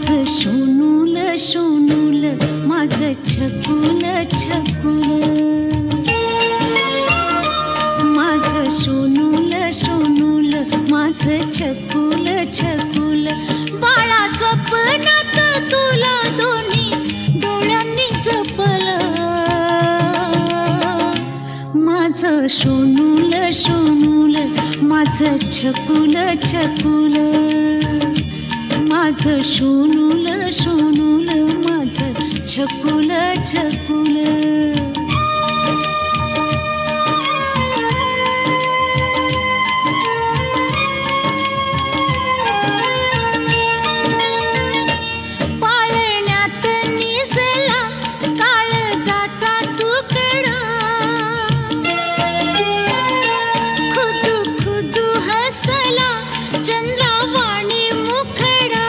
माझं शोनूल शोनूल माझं छकुल छकुल माझं शोनूल शोनूल माझं छकुल छकुल बाळा स्वप्नात तुला दोन्ही डोळ्यांनी जपलं माझं शोनूल शोनूल माझं छकुल छकुल माझं शोनूल शोनूल माझं छकुल छकुल पाळण्यात निजला काळजाचा तुकडा खुदू खुदू हसला चंद्रावाणी मुखडा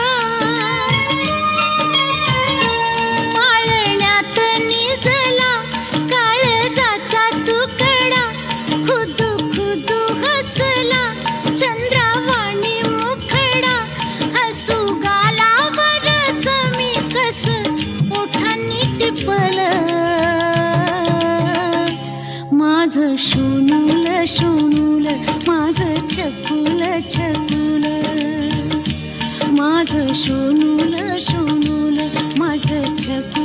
पाळण्यात निजला काळजाचा तुकडा खुदू खुदू हसला चंद्रावाणी मुखडा हसू गालावरच मी कस ओठांनी टिपलं माझं शोनूल शोनूल माझं छकुल छकुल माझं शोनूल शोनूल माझं छकुल